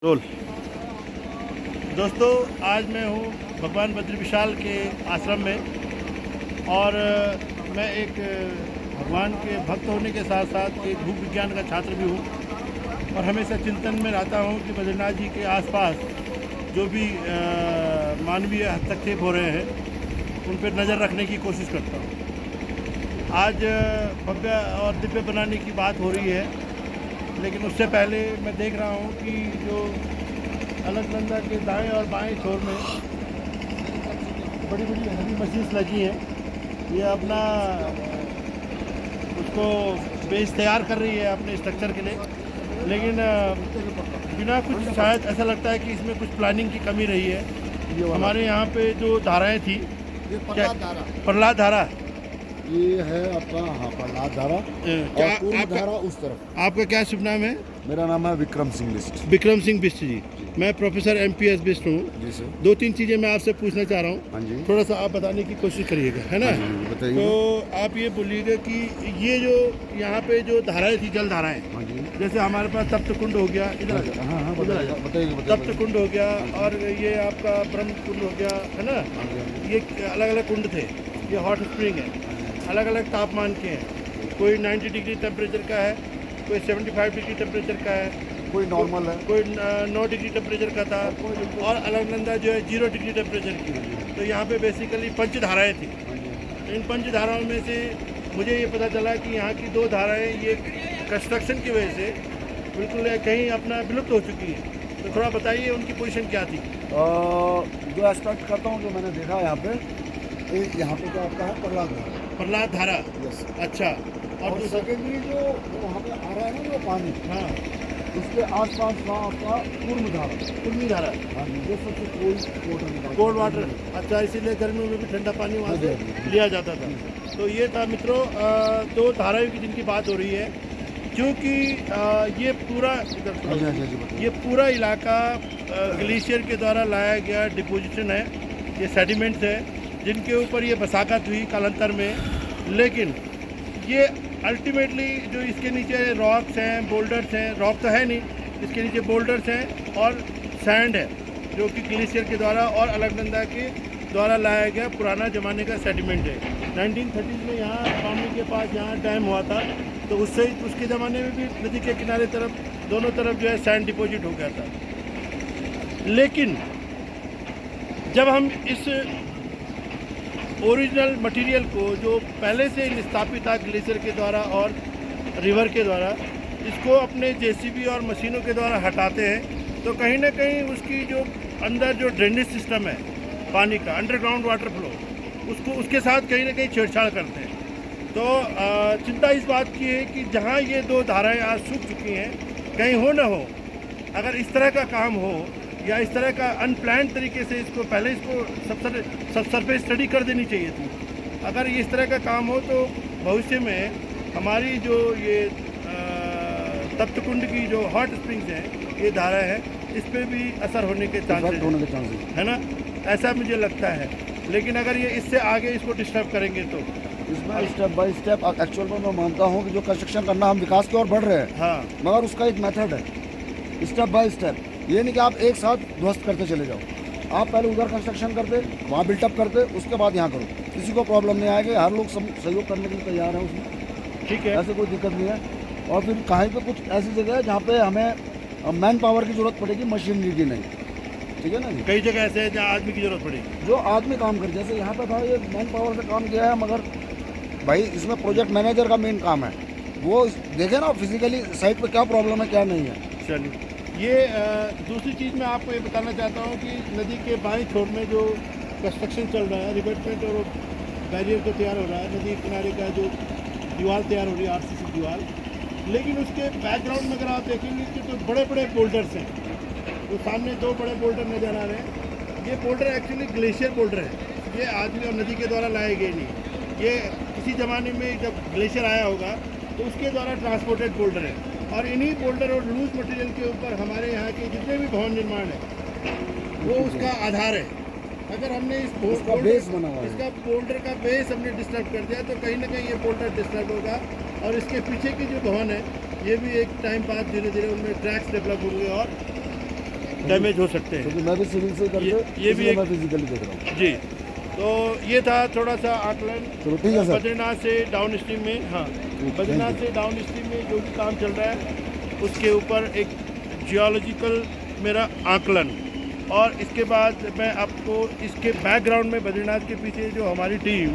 Role. दोस्तों, आज मैं हूँ भगवान बद्री विशाल के आश्रम में और मैं एक भगवान के भक्त होने के साथ साथ एक भूख विज्ञान का छात्र भी हूँ और हमेशा चिंतन में रहता हूँ कि बद्रीनाथ जी के आसपास जो भी मानवीय हस्तक्षेप हो रहे हैं उन पर नज़र रखने की कोशिश करता हूँ। आज भव्य और दिव्य बनाने की बात हो रही है, लेकिन उससे पहले मैं देख रहा हूँ कि जो अलकनंदा के दाएं और बाएं छोर में बड़ी बड़ी हेवी मशीन्स लगी हैं। ये अपना उसको बेस तैयार कर रही है अपने स्ट्रक्चर के लिए, लेकिन बिना कुछ, शायद ऐसा लगता है कि इसमें कुछ प्लानिंग की कमी रही है। हमारे यहाँ पे जो धाराएं थी, प्रहलाद धारा, ये है आपका, हाँ, प्रहलाद धारा और पूर्व धारा उस तरफ। आपका क्या शुभ नाम है? मेरा नाम है विक्रम सिंह बिष्ट। विक्रम सिंह बिष्ट जी। मैं प्रोफेसर MPS बिष्ट हूँ जी सर। दो तीन चीज़ें मैं आपसे पूछना चाह रहा हूँ। हाँ जी, थोड़ा सा आप बताने की कोशिश करिएगा, है ना? हाँ बताइए। तो आप ये बोलिएगा कि ये जो यहाँ पे जो धाराएं थी, जल धाराएं, हाँ जी, जैसे हमारे पास तप्त कुंड हो गया, इधर आ जाओ, हाँ हाँ बताइए। बताइए। तप्त कुंड हो गया और ये आपका ब्रह्म कुंड हो गया, है ना? ये अलग अलग कुंड थे। ये हॉट स्प्रिंग है, अलग अलग तापमान के हैं। कोई 90 डिग्री टेम्परेचर का है, कोई 75 डिग्री टेम्परेचर का है, कोई नॉर्मल है, कोई 9 डिग्री टेम्परेचर का था और अलकनंदा जो है 0 डिग्री टेम्परेचर की। तो यहाँ पे बेसिकली पंच धाराएँ थी। इन पंच धाराओं में से मुझे ये पता चला कि यहाँ की दो धाराएँ ये कंस्ट्रक्शन की वजह से बिल्कुल कहीं अपना विलुप्त हो चुकी हैं। तो थोड़ा बताइए उनकी पोजीशन क्या थी? जो एक्सपेक्ट करता हूँ, जो मैंने देखा यहाँ पे, यहाँ पे क्या आपका है, प्रहलाद धारा। प्रहलाद धारा, यस। अच्छा। और सेकेंडरी जो वहाँ पे आ रहा है ना, जो पानी, हाँ, उसके आसपास का आपका पूर्व धारा, कुर्मी धारा, हाँ जी, जो सबसे कोल्ड वाटर। अच्छा, इसीलिए गर्मियों में भी ठंडा पानी वहाँ से लिया जाता था। तो ये था मित्रों दो धाराओं की जिनकी बात हो रही है, क्योंकि ये पूरा इलाका ग्लेशियर के द्वारा लाया गया डिपोजिशन है। ये सेडिमेंट्स है जिनके ऊपर ये बसाकत हुई कालांतर में, लेकिन ये अल्टीमेटली जो इसके नीचे रॉक्स हैं, बोल्डर्स हैं, रॉक तो है नहीं, इसके नीचे बोल्डर्स हैं और सैंड है जो कि ग्लेशियर के द्वारा और अलकनंदा के द्वारा लाया गया पुराना ज़माने का सेडिमेंट है। 1930s में यहाँ पानी के पास यहाँ डैम हुआ था, तो उसके ज़माने में भी नदी के किनारे तरफ दोनों तरफ जो है सैंड डिपॉजिट हो गया था। लेकिन जब हम इस ओरिजिनल मटेरियल को, जो पहले से स्थापित था ग्लेशियर के द्वारा और रिवर के द्वारा, इसको अपने JCB और मशीनों के द्वारा हटाते हैं, तो कहीं ना कहीं उसकी जो अंदर जो ड्रेनेज सिस्टम है पानी का, अंडरग्राउंड वाटर फ्लो, उसके साथ कहीं ना कहीं छेड़छाड़ करते हैं। तो चिंता इस बात की है कि जहाँ ये दो धाराएं आज सूख चुकी हैं, कहीं हो ना हो, अगर इस तरह का काम हो या इस तरह का अनप्लान तरीके से इसको पहले सब सरफेस स्टडी कर देनी चाहिए थी। अगर इस तरह का काम हो तो भविष्य में हमारी जो ये तप्त कुंड की जो हॉट स्प्रिंग्स हैं, ये धारा है, इस पर भी असर होने के चांसेस है ना, ऐसा मुझे लगता है। लेकिन अगर ये इससे आगे इसको डिस्टर्ब करेंगे तो इसमें स्टेप बाय स्टेप, एक्चुअल में मैं मानता हूँ कि जो कंस्ट्रक्शन करना, हम विकास की ओर बढ़ रहे हैं, हाँ, मगर उसका एक मेथड है, स्टेप बाय स्टेप। ये नहीं कि आप एक साथ ध्वस्त करते चले जाओ। आप पहले उधर कंस्ट्रक्शन करते, वहाँ बिल्टअप करते, उसके बाद यहाँ करो, किसी को प्रॉब्लम नहीं आएगी। हर लोग सहयोग करने के लिए तैयार है उसमें, ठीक है, ऐसे कोई दिक्कत नहीं है। और फिर कहीं पे कुछ ऐसी जगह है जहाँ पे हमें मैन पावर की ज़रूरत पड़ेगी, मशीनरी की नहीं, ठीक है ना जी। कई जगह ऐसे है जहाँ आदमी की ज़रूरत पड़ेगी, जो आदमी काम करे, जैसे यहाँ पे था, ये मैन पावर से काम किया है, मगर भाई इसमें प्रोजेक्ट मैनेजर का मेन काम है, वो देखे ना फिजिकली साइट पे क्या प्रॉब्लम है क्या नहीं है। चलिए, ये दूसरी चीज़ मैं आपको ये बताना चाहता हूँ कि नदी के बाएं छोर में जो कंस्ट्रक्शन चल रहा है, रिवेटमेंट और बैरियर को तैयार हो रहा है, नदी किनारे का जो दीवार तैयार हो रही है, RCC दीवार, लेकिन उसके बैकग्राउंड में अगर आप देखेंगे कि तो बड़े बड़े बोल्डर्स हैं। तो सामने दो बड़े बोल्डर नज़र आ रहे हैं। ये बोल्डर एक्चुअली ग्लेशियर बोल्डर है, ये आदमी और नदी के द्वारा लाए गए नहीं। ये किसी ज़माने में जब ग्लेशियर आया होगा तो उसके द्वारा ट्रांसपोर्टेड बोल्डर है, और इन्हीं बोल्डर और लूज मटेरियल के ऊपर हमारे यहाँ के जितने भी भवन निर्माण है वो उसका आधार है। अगर हमने इस बेस बना हुआ है, इसका बोल्डर का बेस हमने डिस्टर्ब कर दिया तो कहीं ना कहीं ये बोल्डर डिस्टर्ब होगा, और इसके पीछे की जो भवन है ये भी एक टाइम बाद धीरे धीरे उनमें ट्रैक्स डेवलप होंगे और डैमेज हो सकते हैं। क्योंकि मैं भी सिविल से करके ये भी इसलिए एक- मैं फिजिकली देख रहा हूँ। जी, तो ये था थोड़ा सा आकलन चलो ठीक है सर। बद्रीनाथ से डाउन स्ट्रीम में। हाँ, बद्रीनाथ से डाउन स्ट्रीम में जो भी काम चल रहा है उसके ऊपर एक जियोलॉजिकल मेरा आकलन। और इसके बाद मैं आपको इसके बैकग्राउंड में बद्रीनाथ के पीछे जो हमारी टीम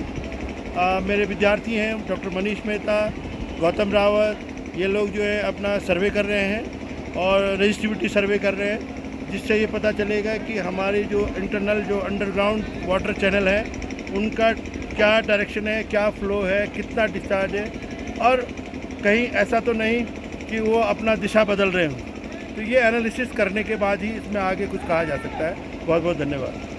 मेरे विद्यार्थी हैं, डॉक्टर मनीष मेहता, गौतम रावत, ये लोग जो है अपना सर्वे कर रहे हैं और रजिस्टिविटी सर्वे कर रहे हैं, जिससे ये पता चलेगा कि हमारे जो इंटरनल जो अंडरग्राउंड वाटर चैनल है उनका क्या डायरेक्शन है, क्या फ्लो है, कितना डिस्चार्ज है, और कहीं ऐसा तो नहीं कि वो अपना दिशा बदल रहे हों। तो ये एनालिसिस करने के बाद ही इसमें आगे कुछ कहा जा सकता है। बहुत बहुत धन्यवाद।